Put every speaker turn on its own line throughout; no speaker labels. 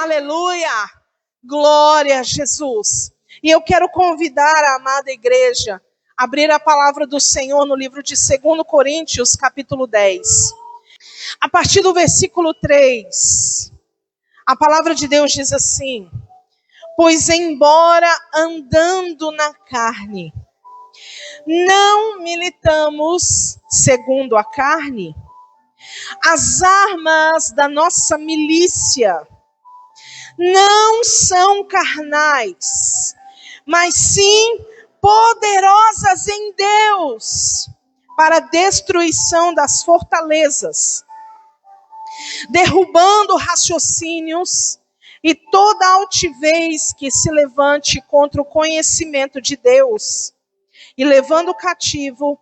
Aleluia! Glória a Jesus. E eu quero convidar a amada igreja a abrir a palavra do Senhor no livro de 2 Coríntios, capítulo 10. A partir do versículo 3, a palavra de Deus diz assim: pois embora andando na carne, não militamos segundo a carne. As armas da nossa milícia não são carnais, mas sim poderosas em Deus para a destruição das fortalezas, derrubando raciocínios e toda altivez que se levante contra o conhecimento de Deus, e levando cativo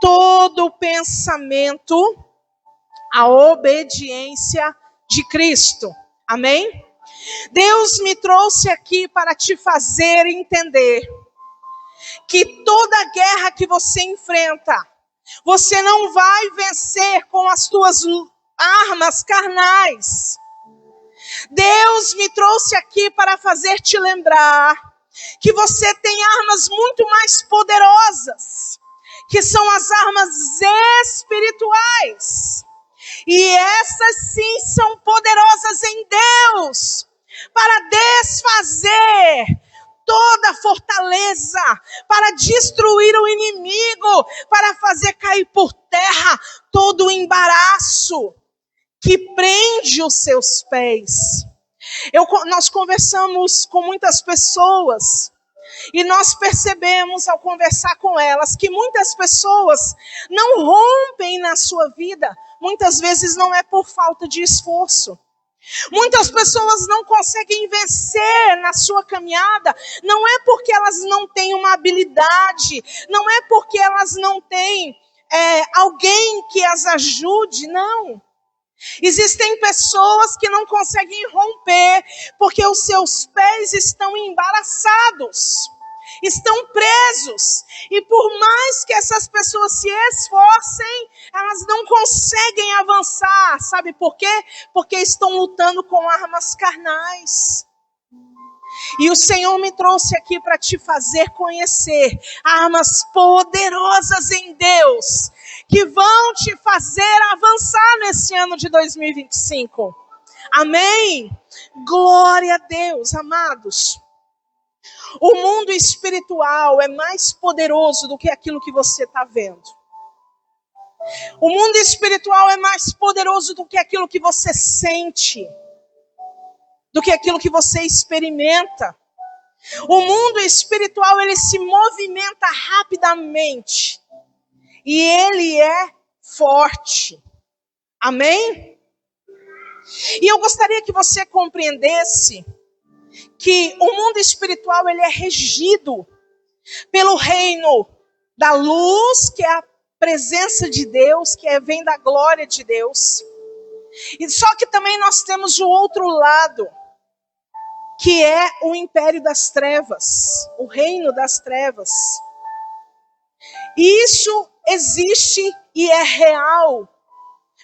todo o pensamento à obediência de Cristo. Amém? Deus me trouxe aqui para te fazer entender que toda guerra que você enfrenta, você não vai vencer com as tuas armas carnais. Deus me trouxe aqui para fazer te lembrar que você tem armas muito mais poderosas, que são as armas espirituais. E essas sim são poderosas em Deus para desfazer toda fortaleza, para destruir o inimigo, para fazer cair por terra todo o embaraço que prende os seus pés. Nós conversamos com muitas pessoas e nós percebemos ao conversar com elas que muitas pessoas não rompem na sua vida. Muitas vezes não é por falta de esforço. Muitas pessoas não conseguem vencer na sua caminhada, não é porque elas não têm uma habilidade, não é porque elas não têm alguém que as ajude, não. Existem pessoas que não conseguem romper porque os seus pés estão embaraçados, estão presos, e por mais que essas pessoas se esforcem, elas não conseguem avançar. Sabe por quê? Porque estão lutando com armas carnais. E o Senhor me trouxe aqui para te fazer conhecer armas poderosas em Deus, que vão te fazer avançar nesse ano de 2025. Amém? Glória a Deus, amados. O mundo espiritual é mais poderoso do que aquilo que você está vendo. O mundo espiritual é mais poderoso do que aquilo que você sente, do que aquilo que você experimenta. O mundo espiritual, ele se movimenta rapidamente e ele é forte. Amém? E eu gostaria que você compreendesse que o mundo espiritual, ele é regido pelo reino da luz, que é a presença de Deus, que vem da glória de Deus. E só que também nós temos o outro lado, que é o império das trevas, o reino das trevas. E isso existe e é real.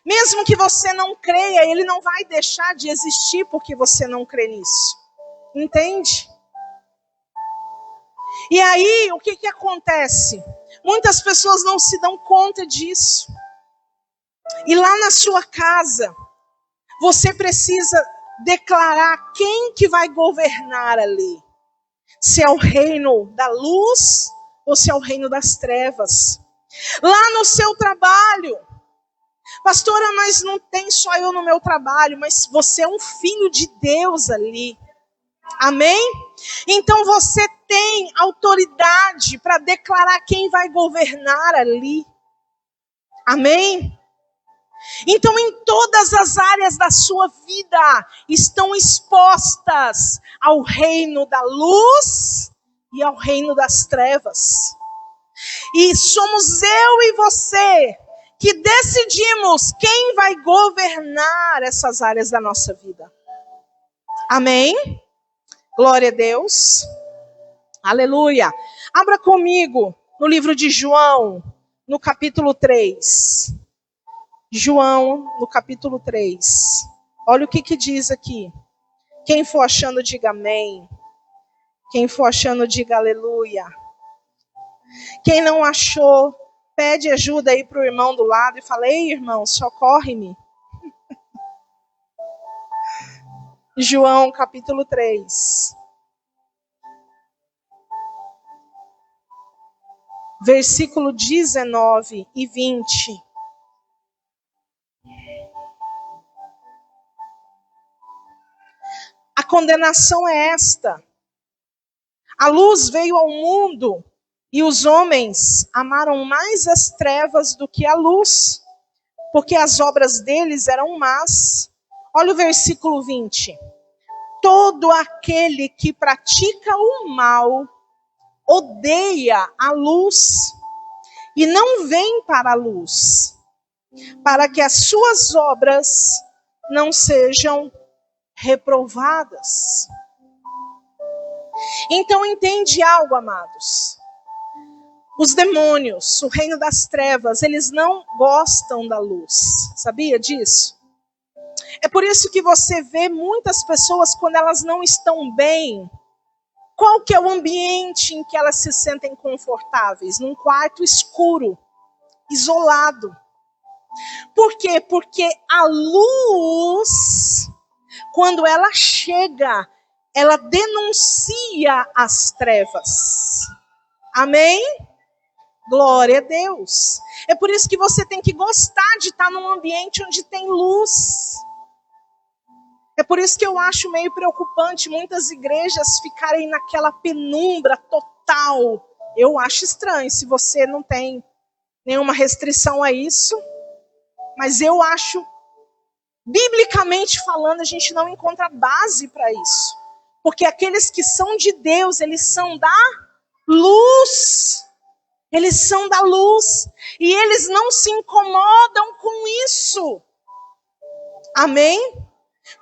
Mesmo que você não creia, ele não vai deixar de existir porque você não crê nisso. Entende? E aí, o que acontece? Muitas pessoas não se dão conta disso. E lá na sua casa, você precisa declarar quem que vai governar ali. Se é o reino da luz ou se é o reino das trevas. Lá no seu trabalho. Pastora, mas não tem só eu no meu trabalho, mas você é um filho de Deus ali. Amém? Então você tem autoridade para declarar quem vai governar ali. Amém? Então em todas as áreas da sua vida estão expostas ao reino da luz e ao reino das trevas. E somos eu e você que decidimos quem vai governar essas áreas da nossa vida. Amém? Glória a Deus. Aleluia. Abra comigo no livro de João, no capítulo 3. João, no capítulo 3. Olha o que diz aqui. Quem for achando, diga amém. Quem for achando, diga aleluia. Quem não achou, pede ajuda aí para o irmão do lado e fala: ei, irmão, socorre-me. João capítulo 3. Versículo 19 e 20. A condenação é esta: a luz veio ao mundo e os homens amaram mais as trevas do que a luz, porque as obras deles eram más. Olha o versículo 20. Todo aquele que pratica o mal odeia a luz e não vem para a luz, para que as suas obras não sejam reprovadas. Então entende algo, amados. Os demônios, o reino das trevas, eles não gostam da luz. Sabia disso? É por isso que você vê muitas pessoas, quando elas não estão bem, qual que é o ambiente em que elas se sentem confortáveis? Num quarto escuro, isolado. Por quê? Porque a luz, quando ela chega, ela denuncia as trevas. Amém? Glória a Deus. É por isso que você tem que gostar de estar num ambiente onde tem luz. É por isso que eu acho meio preocupante muitas igrejas ficarem naquela penumbra total. Eu acho estranho, se você não tem nenhuma restrição a isso. Mas eu acho, biblicamente falando, a gente não encontra base para isso. Porque aqueles que são de Deus, eles são da luz. Eles são da luz. E eles não se incomodam com isso. Amém?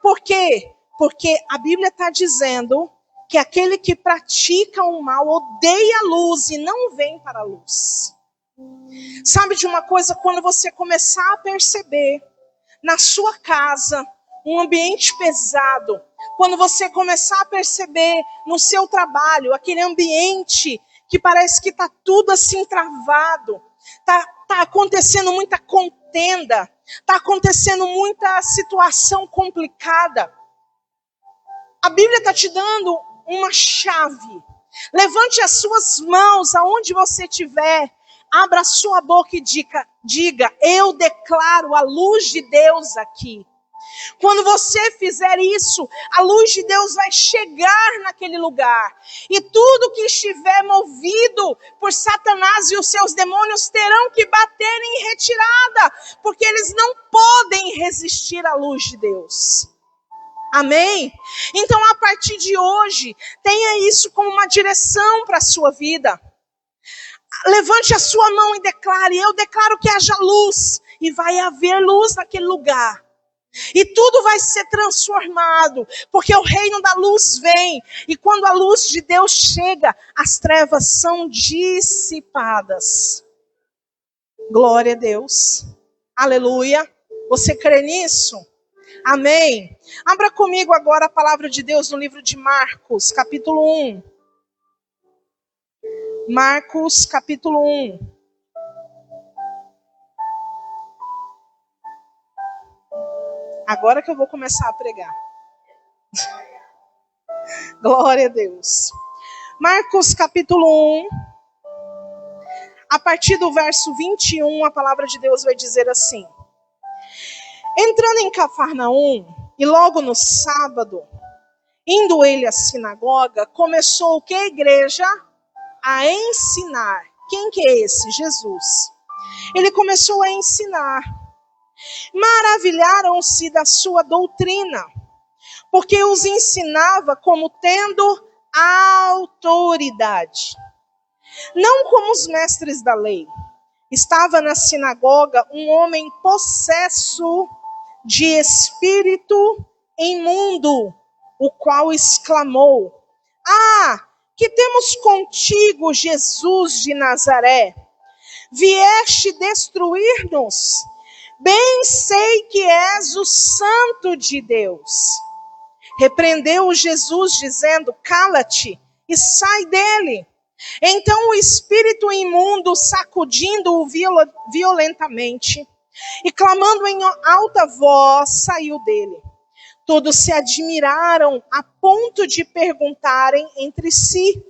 Por quê? Porque a Bíblia está dizendo que aquele que pratica o mal odeia a luz e não vem para a luz. Sabe de uma coisa? Quando você começar a perceber na sua casa um ambiente pesado, quando você começar a perceber no seu trabalho aquele ambiente que parece que está tudo assim travado, está acontecendo muita contenda, está acontecendo muita situação complicada, a Bíblia está te dando uma chave. Levante as suas mãos aonde você estiver, abra a sua boca e diga: eu declaro a luz de Deus aqui. Quando você fizer isso, a luz de Deus vai chegar naquele lugar. E tudo que estiver movido por Satanás e os seus demônios terão que bater em retirada, porque eles não podem resistir à luz de Deus. Amém? Então, a partir de hoje, tenha isso como uma direção para a sua vida. Levante a sua mão e declare: eu declaro que haja luz. E vai haver luz naquele lugar. E tudo vai ser transformado, porque o reino da luz vem. E quando a luz de Deus chega, as trevas são dissipadas. Glória a Deus. Aleluia. Você crê nisso? Amém. Abra comigo agora a palavra de Deus no livro de Marcos, capítulo 1. Marcos, capítulo 1. Agora que eu vou começar a pregar. Glória a Deus. Marcos, capítulo 1. A partir do verso 21, a palavra de Deus vai dizer assim: entrando em Cafarnaum, e logo no sábado, indo ele à sinagoga, começou o que a igreja? A ensinar. Quem que é esse? Jesus. Ele começou a ensinar. Maravilharam-se da sua doutrina, porque os ensinava como tendo autoridade, não como os mestres da lei. Estava na sinagoga um homem possesso de espírito imundo, o qual exclamou: ah, que temos contigo, Jesus de Nazaré? Vieste destruir-nos? Bem sei que és o Santo de Deus. Repreendeu Jesus, dizendo: cala-te e sai dele. Então o espírito imundo, sacudindo-o violentamente e clamando em alta voz, saiu dele. Todos se admiraram a ponto de perguntarem entre si: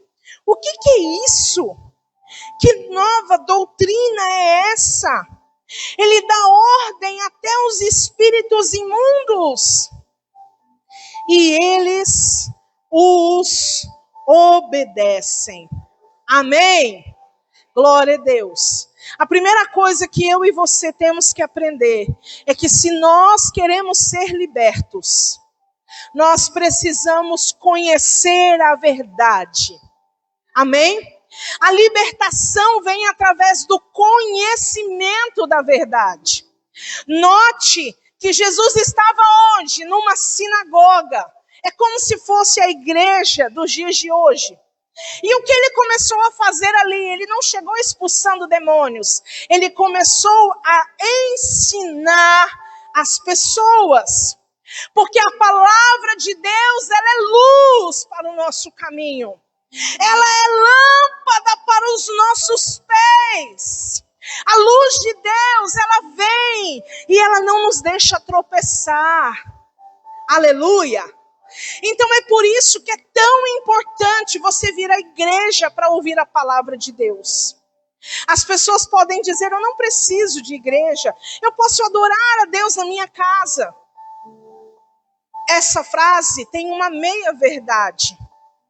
o que é isso? Que nova doutrina é essa? Ele dá ordem até aos espíritos imundos e eles os obedecem. Amém? Glória a Deus. A primeira coisa que eu e você temos que aprender é que se nós queremos ser libertos, nós precisamos conhecer a verdade. Amém? A libertação vem através do conhecimento da verdade. Note que Jesus estava onde? Numa sinagoga. É como se fosse a igreja dos dias de hoje. E o que ele começou a fazer ali? Ele não chegou expulsando demônios. Ele começou a ensinar as pessoas. Porque a palavra de Deus, ela é luz para o nosso caminho. Ela é lâmpada para os nossos pés. A luz de Deus, ela vem e ela não nos deixa tropeçar. Aleluia! Então é por isso que é tão importante você vir à igreja para ouvir a palavra de Deus. As pessoas podem dizer: eu não preciso de igreja, eu posso adorar a Deus na minha casa. Essa frase tem uma meia verdade.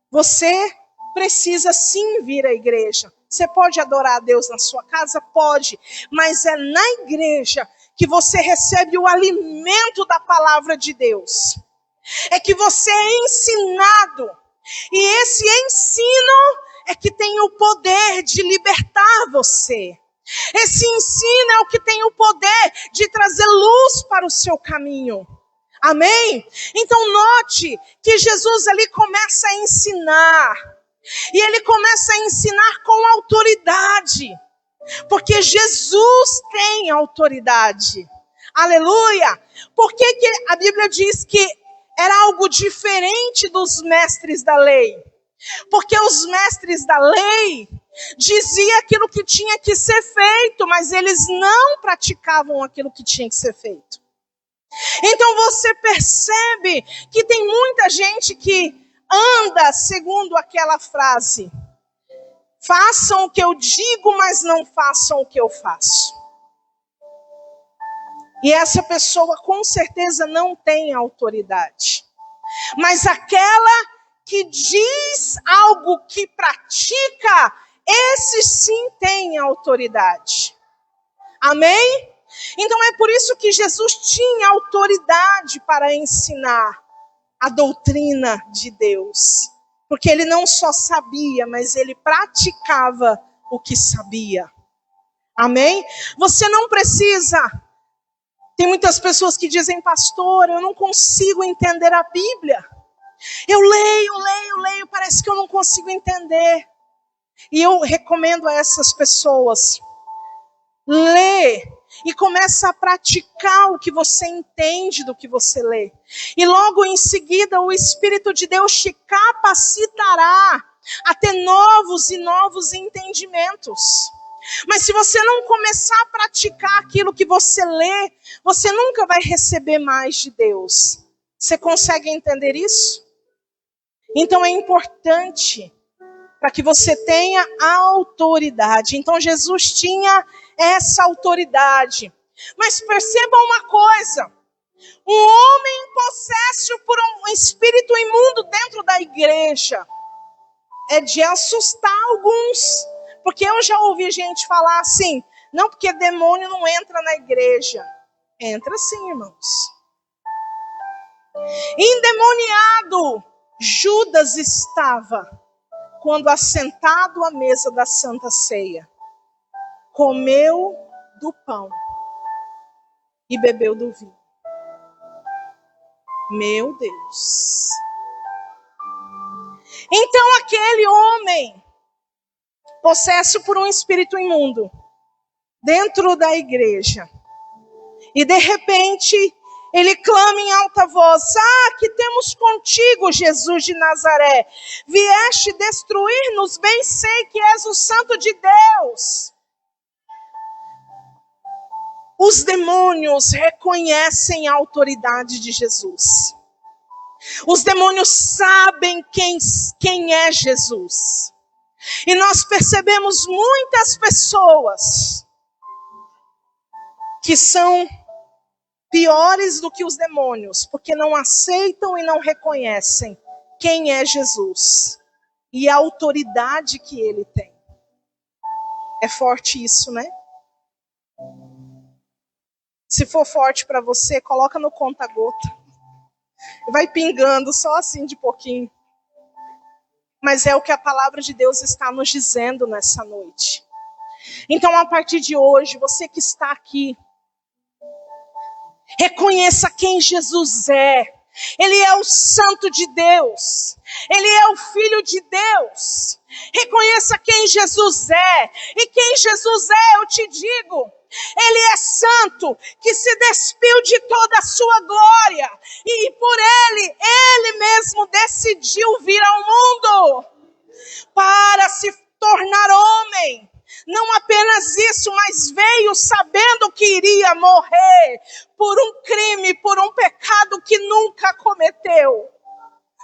Você precisa sim vir à igreja. Você pode adorar a Deus na sua casa? Pode. Mas é na igreja que você recebe o alimento da palavra de Deus. É que você é ensinado. E esse ensino é que tem o poder de libertar você. Esse ensino é o que tem o poder de trazer luz para o seu caminho. Amém? Então note que Jesus ali começa a ensinar. E ele começa a ensinar com autoridade. Porque Jesus tem autoridade. Aleluia! Por que a Bíblia diz que era algo diferente dos mestres da lei? Porque os mestres da lei diziam aquilo que tinha que ser feito, mas eles não praticavam aquilo que tinha que ser feito. Então você percebe que tem muita gente que anda segundo aquela frase: façam o que eu digo, mas não façam o que eu faço. E essa pessoa com certeza não tem autoridade. Mas aquela que diz algo que pratica, esse sim tem autoridade. Amém? Então é por isso que Jesus tinha autoridade para ensinar a doutrina de Deus. Porque ele não só sabia, mas ele praticava o que sabia. Amém? Você não precisa. Tem muitas pessoas que dizem: pastor, eu não consigo entender a Bíblia. Eu leio, parece que eu não consigo entender. E eu recomendo a essas pessoas: lê e começa a praticar o que você entende do que você lê. E logo em seguida o Espírito de Deus te capacitará a ter novos e novos entendimentos. Mas se você não começar a praticar aquilo que você lê, você nunca vai receber mais de Deus. Você consegue entender isso? Então é importante para que você tenha autoridade. Então Jesus tinha essa autoridade. Mas perceba uma coisa: um homem possesso por um espírito imundo dentro da igreja é de assustar alguns. Porque eu já ouvi gente falar assim: não, porque demônio não entra na igreja. Entra sim, irmãos. Endemoniado Judas estava quando assentado à mesa da Santa Ceia, comeu do pão e bebeu do vinho. Meu Deus! Então aquele homem, possesso por um espírito imundo, dentro da igreja, e de repente Ele clama em alta voz: ah, que temos contigo, Jesus de Nazaré. Vieste destruir-nos, bem sei que és o Santo de Deus. Os demônios reconhecem a autoridade de Jesus. Os demônios sabem quem é Jesus. E nós percebemos muitas pessoas que são piores do que os demônios, porque não aceitam e não reconhecem quem é Jesus e a autoridade que ele tem. É forte isso, né? Se for forte para você, coloca no conta-gota. Vai pingando só assim de pouquinho. Mas é o que a palavra de Deus está nos dizendo nessa noite. Então, a partir de hoje, você que está aqui, reconheça quem Jesus é. Ele é o Santo de Deus. Ele é o Filho de Deus. Reconheça quem Jesus é. E quem Jesus é, eu te digo, ele é santo, que se despiu de toda a sua glória. E por ele mesmo decidiu vir ao mundo para se tornar homem. Não apenas isso, mas veio sabendo que iria morrer por um crime, por um pecado que nunca cometeu.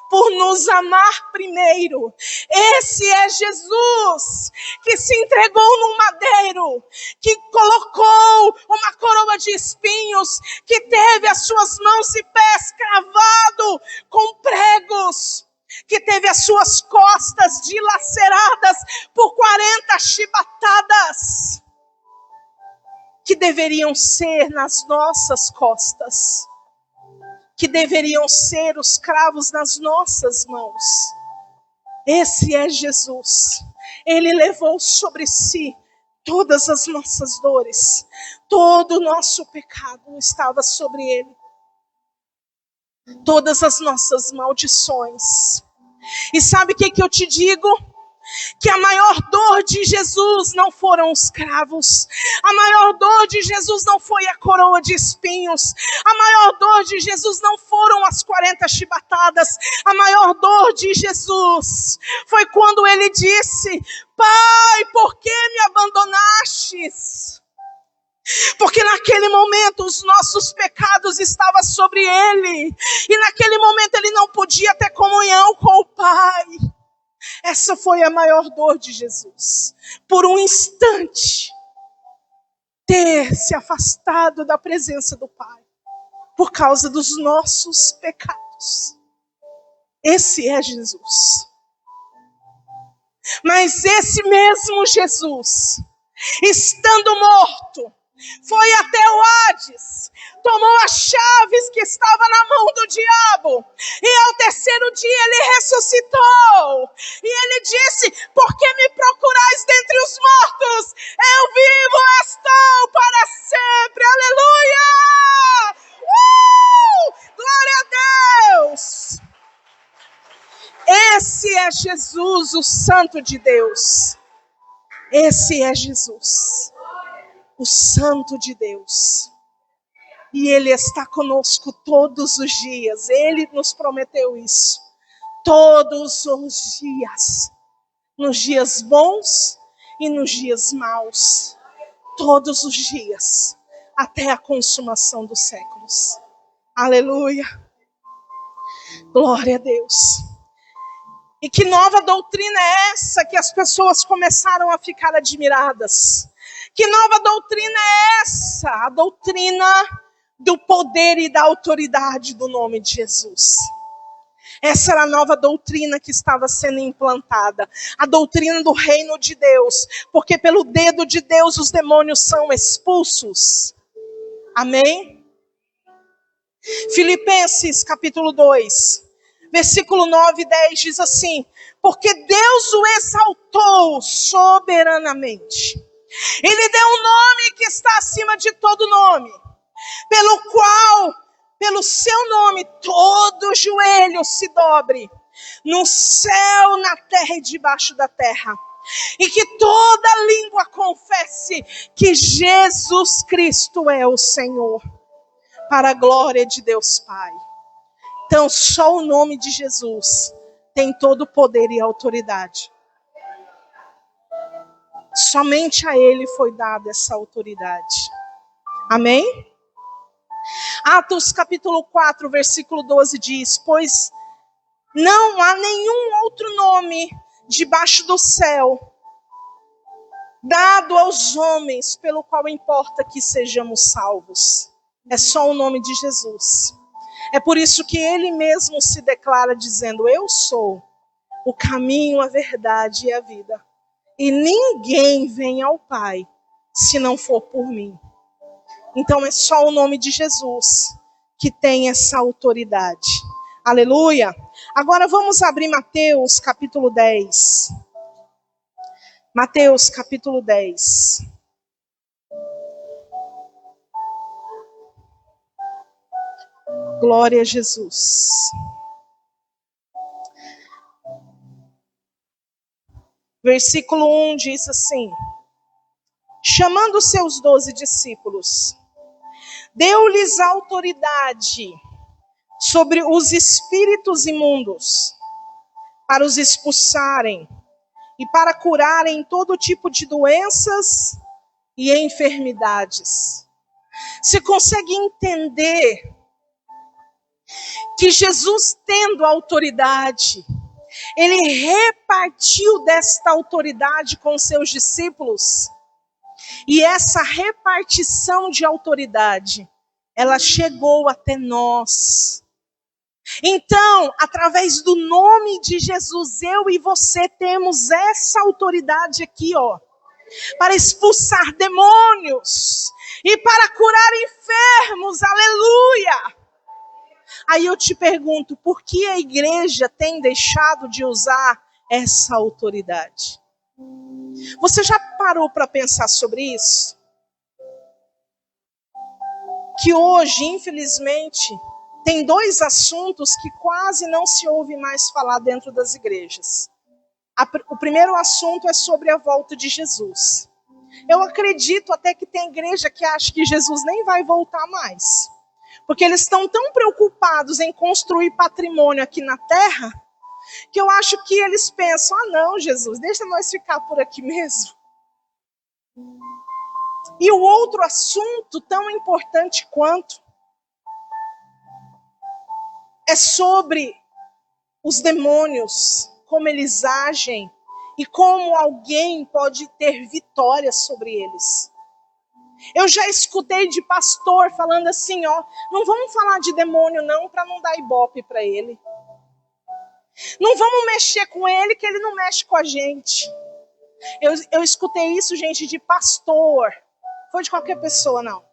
Por nos amar primeiro. Esse é Jesus, que se entregou no madeiro, que colocou uma coroa de espinhos, que teve as suas mãos e pés cravados com pregos, que teve as suas costas dilaceradas por 40 chibatadas, que deveriam ser nas nossas costas, que deveriam ser os cravos nas nossas mãos. Esse é Jesus. Ele levou sobre si todas as nossas dores. Todo o nosso pecado estava sobre ele. Todas as nossas maldições. E sabe o que eu te digo? Que a maior dor de Jesus não foram os cravos. A maior dor de Jesus não foi a coroa de espinhos. A maior dor de Jesus não foram as 40 chibatadas. A maior dor de Jesus foi quando ele disse: Pai, por que me abandonastes? Porque naquele momento os nossos pecados estavam sobre ele. E naquele momento ele não podia ter comunhão com o Pai. Essa foi a maior dor de Jesus. Por um instante, ter se afastado da presença do Pai. Por causa dos nossos pecados. Esse é Jesus. Mas esse mesmo Jesus, estando morto, foi até o Hades, tomou as chaves que estavam na mão do diabo, e ao terceiro dia ele ressuscitou, e ele disse: por que me procurais dentre os mortos? Eu vivo estou para sempre, aleluia! Glória a Deus! Esse é Jesus, o Santo de Deus. Esse é Jesus, o Santo de Deus. E Ele está conosco todos os dias. Ele nos prometeu isso. Todos os dias. Nos dias bons e nos dias maus. Todos os dias. Até a consumação dos séculos. Aleluia. Glória a Deus. E que nova doutrina é essa que as pessoas começaram a ficar admiradas? Que nova doutrina é essa? A doutrina do poder e da autoridade do nome de Jesus. Essa era a nova doutrina que estava sendo implantada. A doutrina do reino de Deus. Porque pelo dedo de Deus os demônios são expulsos. Amém? Filipenses capítulo 2. Versículo 9 e 10 diz assim: porque Deus o exaltou soberanamente. Ele deu um nome que está acima de todo nome, pelo qual, pelo seu nome, todo joelho se dobre, no céu, na terra e debaixo da terra. E que toda língua confesse que Jesus Cristo é o Senhor, para a glória de Deus Pai. Então, só o nome de Jesus tem todo o poder e autoridade. Somente a Ele foi dada essa autoridade. Amém? Atos capítulo 4, versículo 12 diz: pois não há nenhum outro nome debaixo do céu dado aos homens pelo qual importa que sejamos salvos. É só o nome de Jesus. É por isso que Ele mesmo se declara dizendo: eu sou o caminho, a verdade e a vida. E ninguém vem ao Pai se não for por mim. Então é só o nome de Jesus que tem essa autoridade. Aleluia! Agora vamos abrir Mateus capítulo 10. Mateus capítulo 10. Glória a Jesus. Versículo 1 diz assim: chamando seus 12 discípulos, deu-lhes autoridade sobre os espíritos imundos, para os expulsarem e para curarem todo tipo de doenças e enfermidades. Você consegue entender que Jesus, tendo autoridade, Ele repartiu desta autoridade com seus discípulos? E essa repartição de autoridade, ela chegou até nós. Então, através do nome de Jesus, eu e você temos essa autoridade aqui, ó, para expulsar demônios e para curar enfermos, aleluia! Aí eu te pergunto, por que a igreja tem deixado de usar essa autoridade? Você já parou para pensar sobre isso? Que hoje, infelizmente, tem dois assuntos que quase não se ouve mais falar dentro das igrejas. O primeiro assunto é sobre a volta de Jesus. Eu acredito até que tem igreja que acha que Jesus nem vai voltar mais. Porque eles estão tão preocupados em construir patrimônio aqui na terra, que eu acho que eles pensam: ah não, Jesus, deixa nós ficar por aqui mesmo. E o outro assunto, tão importante quanto, é sobre os demônios, como eles agem e como alguém pode ter vitória sobre eles. Eu já escutei de pastor falando assim, ó, não vamos falar de demônio não, para não dar ibope para ele. Não vamos mexer com ele, que ele não mexe com a gente. Eu escutei isso, gente, de pastor. Foi de qualquer pessoa, não.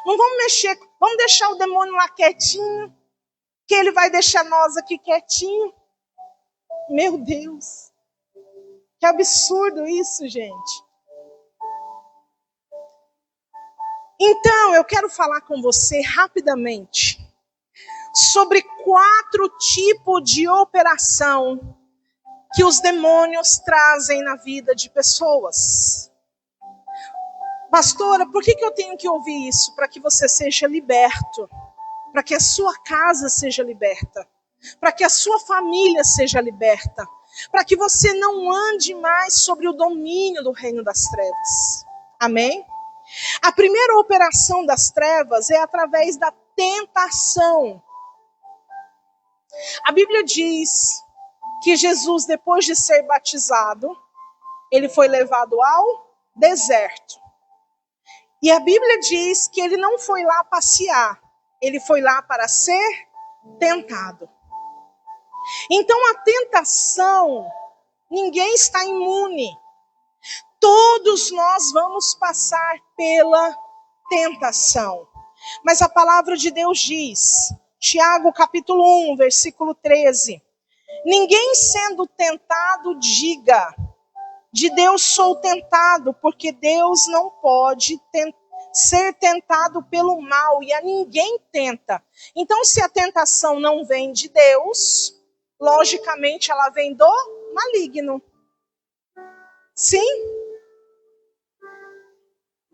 Não vamos mexer, vamos deixar o demônio lá quietinho, que ele vai deixar nós aqui quietinho. Meu Deus. Que absurdo isso, gente. Então, eu quero falar com você rapidamente sobre 4 tipos de operação que os demônios trazem na vida de pessoas. Pastora, por que eu tenho que ouvir isso? Para que você seja liberto, para que a sua casa seja liberta, para que a sua família seja liberta, para que você não ande mais sobre o domínio do reino das trevas. Amém? A primeira operação das trevas é através da tentação. A Bíblia diz que Jesus, depois de ser batizado, ele foi levado ao deserto. E a Bíblia diz que ele não foi lá passear, ele foi lá para ser tentado. Então a tentação, ninguém está imune. Todos nós vamos passar pela tentação. Mas a palavra de Deus diz, Tiago capítulo 1, versículo 13. Ninguém sendo tentado diga, de Deus sou tentado, porque Deus não pode ser tentado pelo mal e a ninguém tenta. Então se a tentação não vem de Deus, logicamente ela vem do maligno. Sim?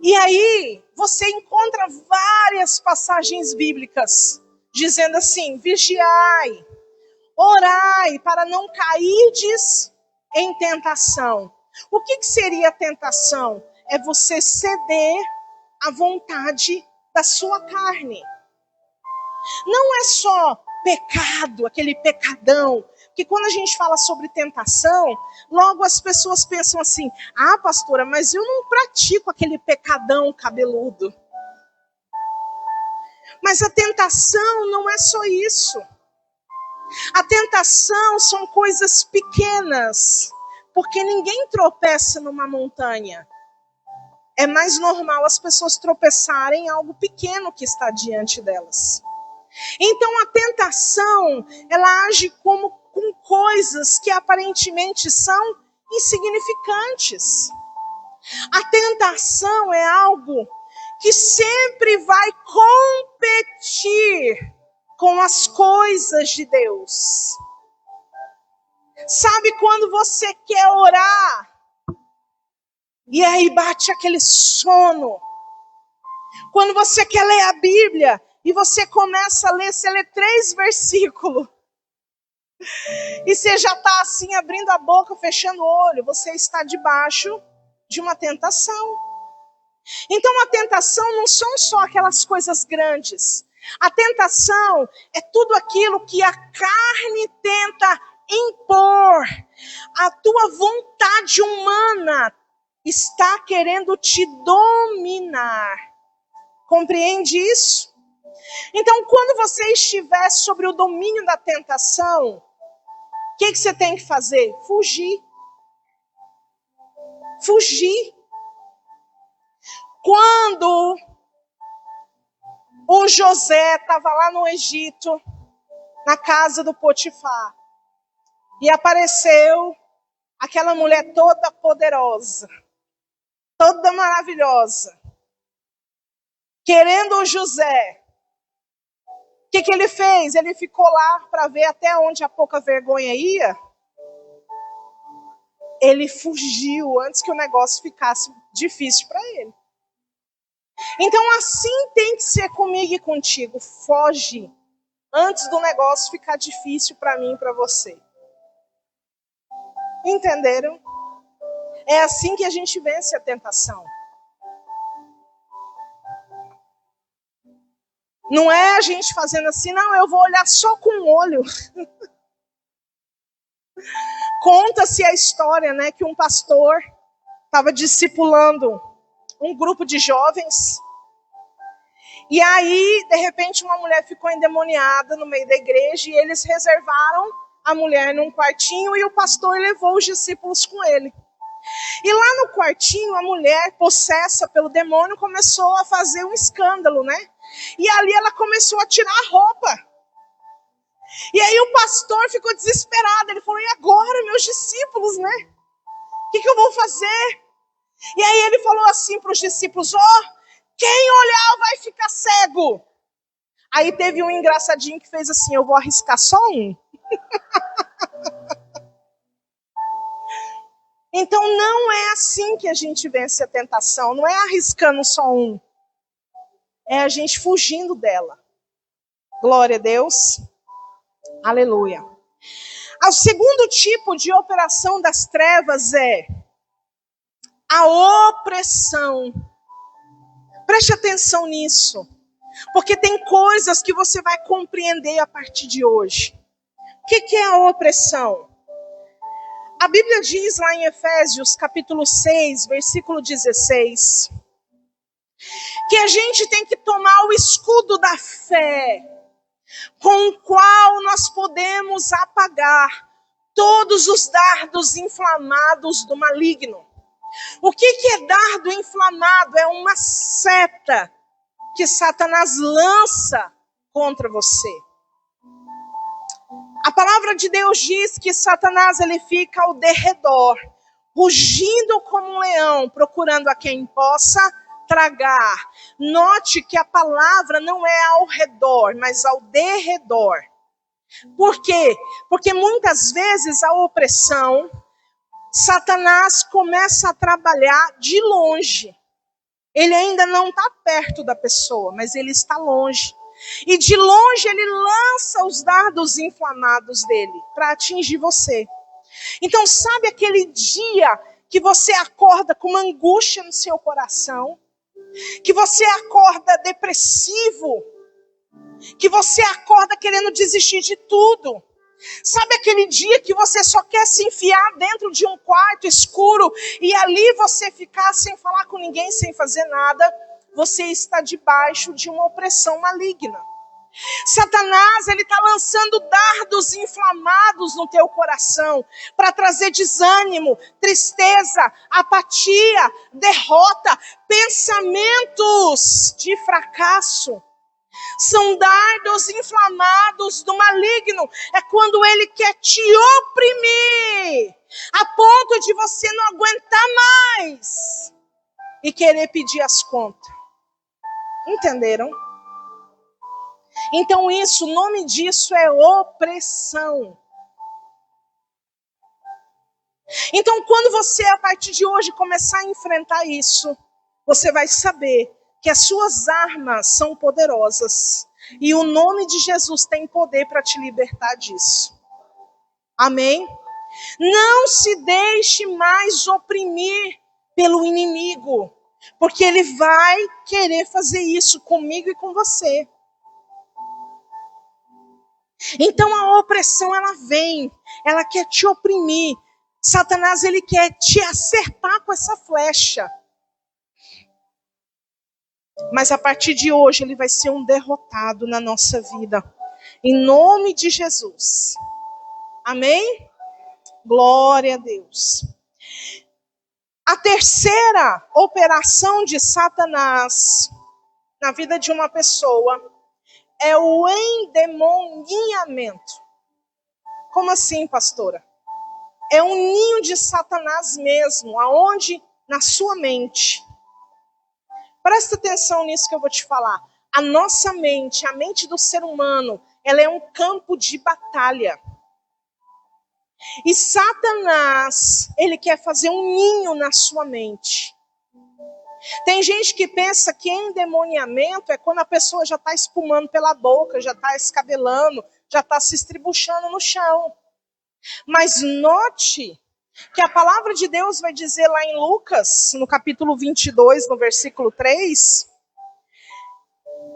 E aí você encontra várias passagens bíblicas dizendo assim: vigiai, orai para não cairdes em tentação. O que seria tentação? É você ceder à vontade da sua carne. Não é só pecado, aquele pecadão, que quando a gente fala sobre tentação, logo as pessoas pensam assim: ah, pastora, mas eu não pratico aquele pecadão cabeludo. Mas a tentação não é só isso. A tentação são coisas pequenas, porque ninguém tropeça numa montanha. É mais normal as pessoas tropeçarem em algo pequeno que está diante delas. Então a tentação, ela age com coisas que aparentemente são insignificantes. A tentação é algo que sempre vai competir com as coisas de Deus. Sabe quando você quer orar e aí bate aquele sono? Quando você quer ler a Bíblia e você começa a ler, você lê 3 versículos. E você já está assim, abrindo a boca, fechando o olho. Você está debaixo de uma tentação. Então a tentação não são só aquelas coisas grandes. A tentação é tudo aquilo que a carne tenta impor. A tua vontade humana está querendo te dominar. Compreende isso? Então, quando você estiver sobre o domínio da tentação, o que você tem que fazer? Fugir. Fugir. Quando o José estava lá no Egito, na casa do Potifar, e apareceu aquela mulher toda poderosa, toda maravilhosa, querendo o José. O que ele fez? Ele ficou lá para ver até onde a pouca vergonha ia. Ele fugiu antes que o negócio ficasse difícil para ele. Então assim tem que ser comigo e contigo. Foge antes do negócio ficar difícil para mim e para você. Entenderam? É assim que a gente vence a tentação. Não é a gente fazendo assim: não, eu vou olhar só com o olho. Conta-se a história, né, que um pastor estava discipulando um grupo de jovens. E aí, de repente, uma mulher ficou endemoniada no meio da igreja e eles reservaram a mulher num quartinho e o pastor levou os discípulos com ele. E lá no quartinho, a mulher, possessa pelo demônio, começou a fazer um escândalo, né? E ali ela começou a tirar a roupa. E aí o pastor ficou desesperado. Ele falou: e agora, meus discípulos, né? O que eu vou fazer? E aí ele falou assim para os discípulos: quem olhar vai ficar cego. Aí teve um engraçadinho que fez assim: eu vou arriscar só um. Então não é assim que a gente vence a tentação. Não é arriscando só um. É a gente fugindo dela. Glória a Deus. Aleluia. O segundo tipo de operação das trevas é a opressão. Preste atenção nisso. Porque tem coisas que você vai compreender a partir de hoje. O que é a opressão? A Bíblia diz lá em Efésios capítulo 6, versículo 16, que a gente tem que tomar o escudo da fé, com o qual nós podemos apagar todos os dardos inflamados do maligno. O que é dardo inflamado? É uma seta que Satanás lança contra você. A palavra de Deus diz que Satanás ele fica ao derredor, rugindo como um leão, procurando a quem possa tragar. Note que a palavra não é ao redor, mas ao derredor. Por quê? Porque muitas vezes a opressão, Satanás começa a trabalhar de longe. Ele ainda não está perto da pessoa, mas ele está longe. E de longe ele lança os dardos inflamados dele para atingir você. Então, sabe aquele dia que você acorda com uma angústia no seu coração? Que você acorda depressivo? Que você acorda querendo desistir de tudo? Sabe aquele dia que você só quer se enfiar dentro de um quarto escuro e ali você ficar sem falar com ninguém, sem fazer nada? Você está debaixo de uma opressão maligna. Satanás, ele está lançando dardos inflamados no teu coração para trazer desânimo, tristeza, apatia, derrota, pensamentos de fracasso. São dardos inflamados do maligno. É quando ele quer te oprimir, a ponto de você não aguentar mais e querer pedir as contas. Entenderam? Então isso, o nome disso é opressão. Então quando você, a partir de hoje, começar a enfrentar isso, você vai saber que as suas armas são poderosas. E o nome de Jesus tem poder para te libertar disso. Amém? Não se deixe mais oprimir pelo inimigo, porque ele vai querer fazer isso comigo e com você. Então a opressão, ela vem, ela quer te oprimir. Satanás, ele quer te acertar com essa flecha. Mas a partir de hoje ele vai ser um derrotado na nossa vida. Em nome de Jesus. Amém? Glória a Deus. A terceira operação de Satanás na vida de uma pessoa é o endemoniamento. Como assim, pastora? É um ninho de Satanás mesmo, aonde? Na sua mente. Presta atenção nisso que eu vou te falar. A nossa mente, a mente do ser humano, ela é um campo de batalha. E Satanás, ele quer fazer um ninho na sua mente. Tem gente que pensa que endemoniamento é quando a pessoa já está espumando pela boca, já está escabelando, já está se estribuchando no chão. Mas note que a palavra de Deus vai dizer lá em Lucas, no capítulo 22, no versículo 3,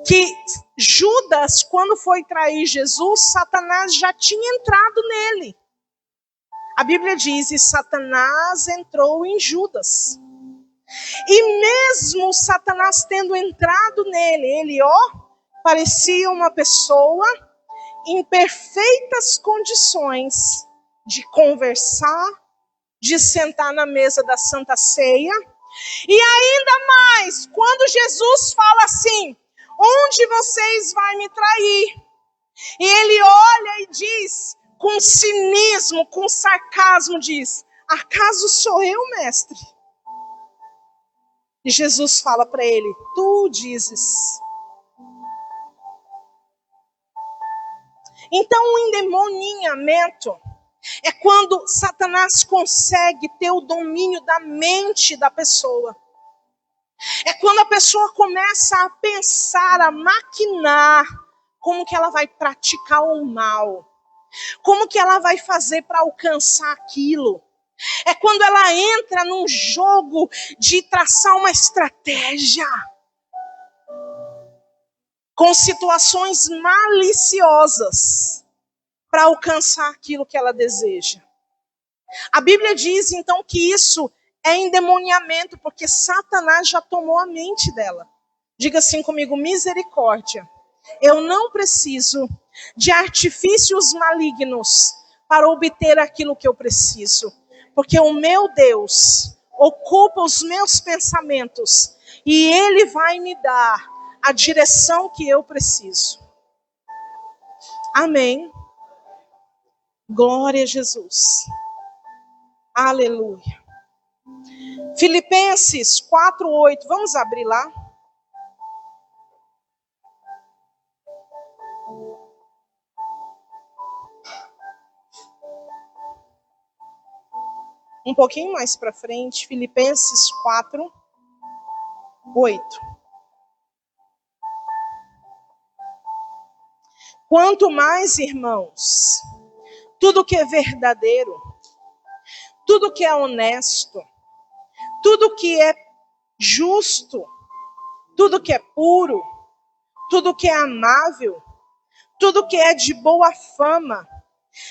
que Judas, quando foi trair Jesus, Satanás já tinha entrado nele. A Bíblia diz, e Satanás entrou em Judas. E mesmo Satanás tendo entrado nele, ele, parecia uma pessoa em perfeitas condições de conversar, de sentar na mesa da Santa Ceia. E ainda mais, quando Jesus fala assim, onde vocês vão me trair? E ele olha e diz, com cinismo, com sarcasmo, diz, acaso sou eu, mestre? E Jesus fala para ele, tu dizes. Então o endemoniamento é quando Satanás consegue ter o domínio da mente da pessoa. É quando a pessoa começa a pensar, a maquinar como que ela vai praticar o mal. Como que ela vai fazer para alcançar aquilo. É quando ela entra num jogo de traçar uma estratégia. Com situações maliciosas para alcançar aquilo que ela deseja. A Bíblia diz então que isso é endemoniamento, porque Satanás já tomou a mente dela. Diga assim comigo, misericórdia. Eu não preciso de artifícios malignos para obter aquilo que eu preciso, porque o meu Deus ocupa os meus pensamentos e Ele vai me dar a direção que eu preciso. Amém. Glória a Jesus. Aleluia. Filipenses 4:8. Vamos abrir lá. Um pouquinho mais para frente. Filipenses 4. 8. Quanto mais, irmãos, tudo que é verdadeiro, tudo que é honesto, tudo que é justo, tudo que é puro, tudo que é amável, tudo que é de boa fama,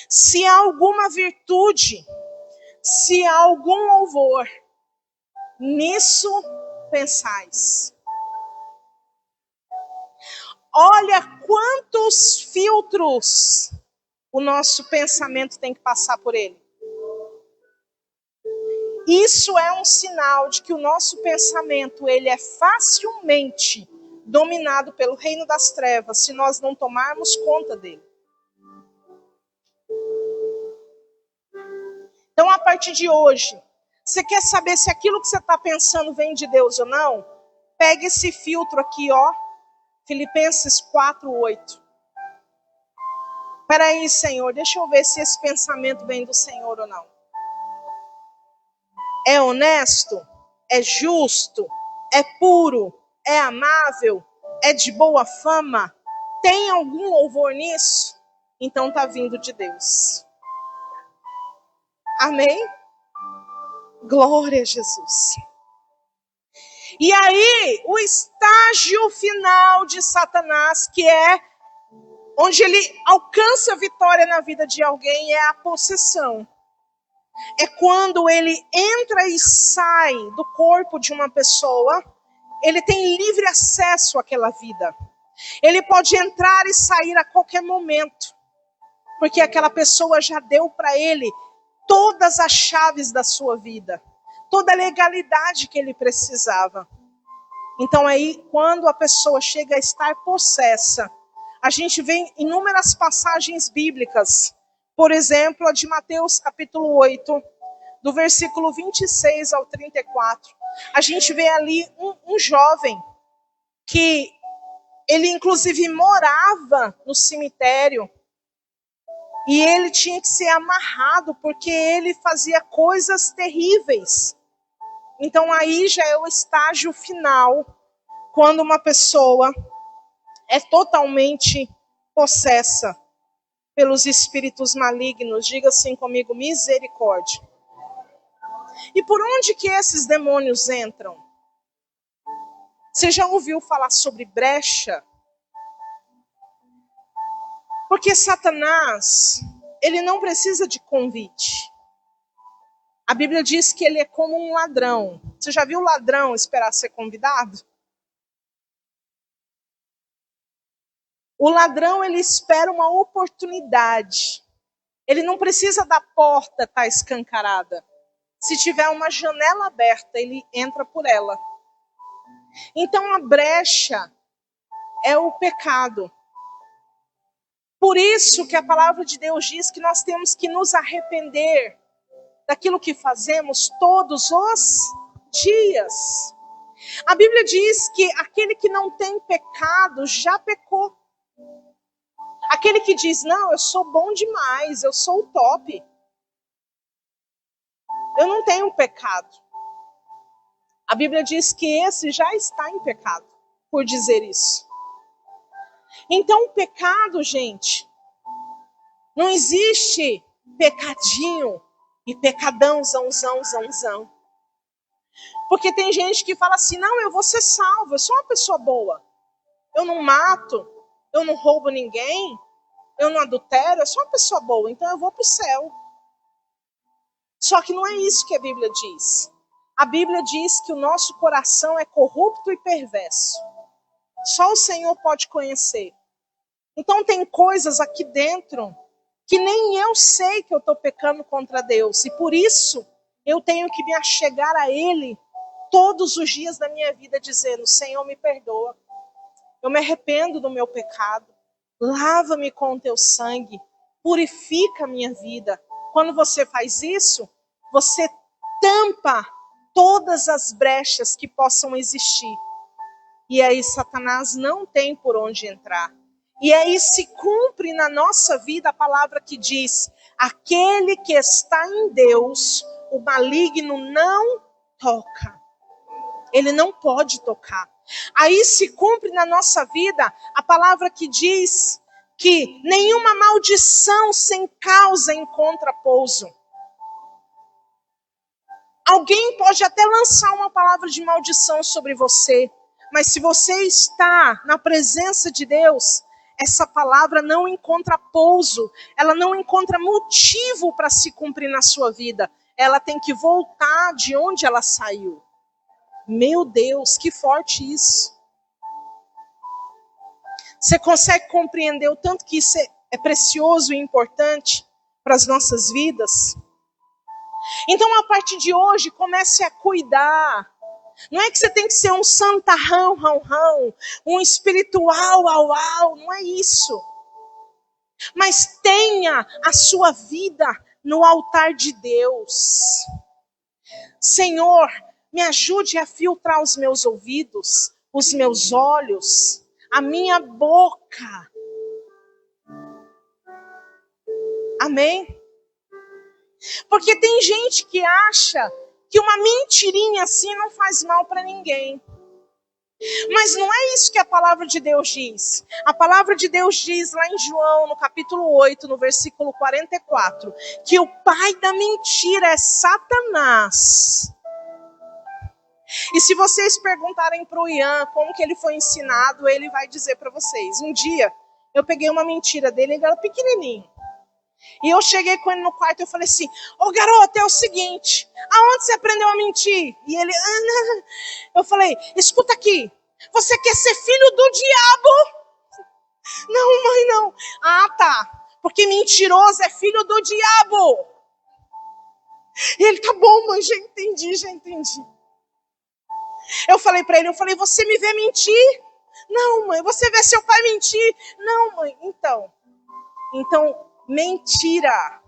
se há alguma virtude, se há algum louvor, nisso pensais. Olha quantos filtros o nosso pensamento tem que passar por ele. Isso é um sinal de que o nosso pensamento ele é facilmente dominado pelo reino das trevas, se nós não tomarmos conta dele. Então, a partir de hoje, você quer saber se aquilo que você está pensando vem de Deus ou não? Pegue esse filtro aqui, ó, Filipenses 4:8. Espera aí, Senhor, deixa eu ver se esse pensamento vem do Senhor ou não. É honesto? É justo? É puro? É amável? É de boa fama? Tem algum louvor nisso? Então está vindo de Deus. Amém? Glória a Jesus. E aí, o estágio final de Satanás, que é onde ele alcança a vitória na vida de alguém, é a possessão. É quando ele entra e sai do corpo de uma pessoa, ele tem livre acesso àquela vida. Ele pode entrar e sair a qualquer momento, porque aquela pessoa já deu para ele todas as chaves da sua vida, toda a legalidade que ele precisava. Então aí, quando a pessoa chega a estar possessa, a gente vê inúmeras passagens bíblicas. Por exemplo, a de Mateus capítulo 8, do versículo 26 ao 34. A gente vê ali um jovem que ele inclusive morava no cemitério e ele tinha que ser amarrado porque ele fazia coisas terríveis. Então aí já é o estágio final, quando uma pessoa é totalmente possessa pelos espíritos malignos. Diga assim comigo, misericórdia. E por onde que esses demônios entram? Você já ouviu falar sobre brecha? Porque Satanás, ele não precisa de convite. A Bíblia diz que ele é como um ladrão. Você já viu o ladrão esperar ser convidado? O ladrão, ele espera uma oportunidade. Ele não precisa da porta estar escancarada. Se tiver uma janela aberta, ele entra por ela. Então a brecha é o pecado. Por isso que a palavra de Deus diz que nós temos que nos arrepender daquilo que fazemos todos os dias. A Bíblia diz que aquele que não tem pecado já pecou. Aquele que diz, não, eu sou bom demais, eu sou o top. Eu não tenho pecado. A Bíblia diz que esse já está em pecado, por dizer isso. Então o pecado, gente, não existe pecadinho e pecadão, zão. Porque tem gente que fala assim, não, eu vou ser salvo, eu sou uma pessoa boa. Eu não mato, eu não roubo ninguém, eu não adultero, eu sou uma pessoa boa, então eu vou para o céu. Só que não é isso que a Bíblia diz. A Bíblia diz que o nosso coração é corrupto e perverso. Só o Senhor pode conhecer. Então tem coisas aqui dentro que nem eu sei que eu estou pecando contra Deus. E por isso eu tenho que me achegar a Ele todos os dias da minha vida dizendo, Senhor, me perdoa. Eu me arrependo do meu pecado. Lava-me com o teu sangue. Purifica a minha vida. Quando você faz isso, você tampa todas as brechas que possam existir. E aí Satanás não tem por onde entrar. E aí se cumpre na nossa vida a palavra que diz, aquele que está em Deus, o maligno não toca. Ele não pode tocar. Aí se cumpre na nossa vida a palavra que diz que nenhuma maldição sem causa encontra pouso. Alguém pode até lançar uma palavra de maldição sobre você, mas se você está na presença de Deus, essa palavra não encontra pouso, ela não encontra motivo para se cumprir na sua vida. Ela tem que voltar de onde ela saiu. Meu Deus, que forte isso. Você consegue compreender o tanto que isso é precioso e importante para as nossas vidas? Então, a partir de hoje, comece a cuidar. Não é que você tem que ser um santarrão, um espiritual, não é isso. Mas tenha a sua vida no altar de Deus. Senhor, me ajude a filtrar os meus ouvidos, os meus olhos, a minha boca. Amém? Porque tem gente que acha que uma mentirinha assim não faz mal para ninguém. Mas não é isso que a palavra de Deus diz. A palavra de Deus diz lá em João, no capítulo 8, no versículo 44, que o pai da mentira é Satanás. E se vocês perguntarem para o Ian como que ele foi ensinado, ele vai dizer para vocês. Um dia, eu peguei uma mentira dele, ele era pequenininho. E eu cheguei com ele no quarto e eu falei assim, ô garoto, é o seguinte, aonde você aprendeu a mentir? E ele, eu falei, escuta aqui, você quer ser filho do diabo? Não, mãe, não. Ah, tá, porque mentiroso é filho do diabo. E ele, tá bom, mãe, já entendi. Eu falei pra ele, você me vê mentir? Não, mãe, você vê seu pai mentir? Não, mãe, então, mentira.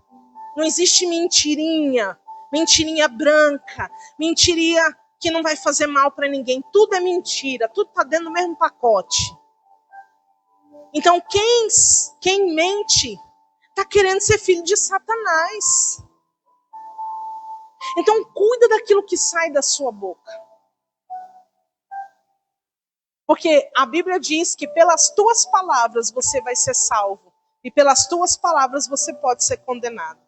Não existe mentirinha branca, mentirinha que não vai fazer mal para ninguém. Tudo é mentira, tudo está dentro do mesmo pacote. Então quem mente está querendo ser filho de Satanás. Então cuida daquilo que sai da sua boca. Porque a Bíblia diz que pelas tuas palavras você vai ser salvo. E pelas tuas palavras você pode ser condenado.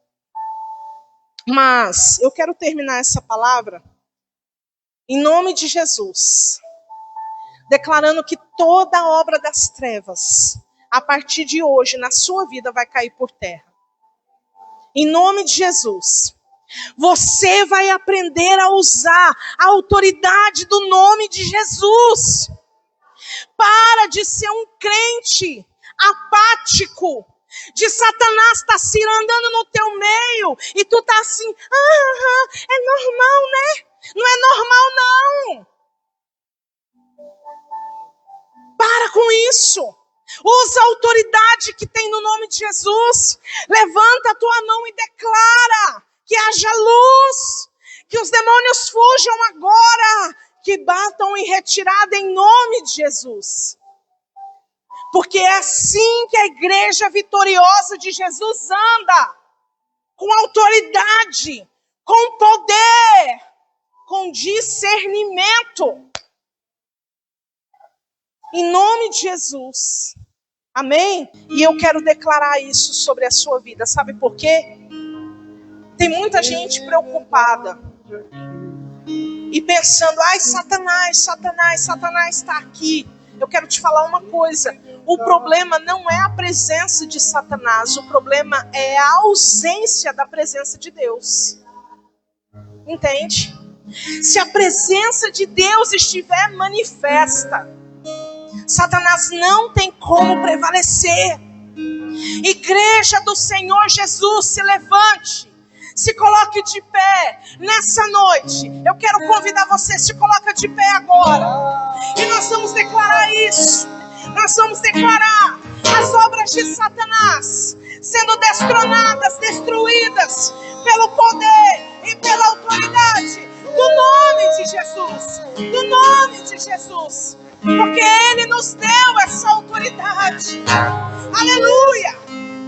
Mas eu quero terminar essa palavra em nome de Jesus, declarando que toda obra das trevas, a partir de hoje, na sua vida, vai cair por terra. Em nome de Jesus, você vai aprender a usar a autoridade do nome de Jesus. Para de ser um crente apático, de Satanás estar se andando no teu meio, e tu tá assim, é normal, né? Não é normal, não. Para com isso. Usa a autoridade que tem no nome de Jesus. Levanta a tua mão e declara que haja luz, que os demônios fujam agora, que batam em retirada em nome de Jesus. Porque é assim que a igreja vitoriosa de Jesus anda. Com autoridade, com poder, com discernimento. Em nome de Jesus. Amém? E eu quero declarar isso sobre a sua vida. Sabe por quê? Tem muita gente preocupada. E pensando, Satanás está aqui. Eu quero te falar uma coisa. O problema não é a presença de Satanás. O problema é a ausência da presença de Deus. Entende? Se a presença de Deus estiver manifesta, Satanás não tem como prevalecer. Igreja do Senhor Jesus, se levante. Se coloque de pé nessa noite. Eu quero convidar você, se coloca de pé agora. E nós vamos declarar isso. Nós vamos declarar as obras de Satanás sendo destronadas, destruídas pelo poder e pela autoridade do nome de Jesus. Do nome de Jesus. Porque Ele nos deu essa autoridade. Aleluia.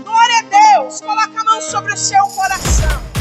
Glória a Deus. Coloca a mão sobre o seu coração.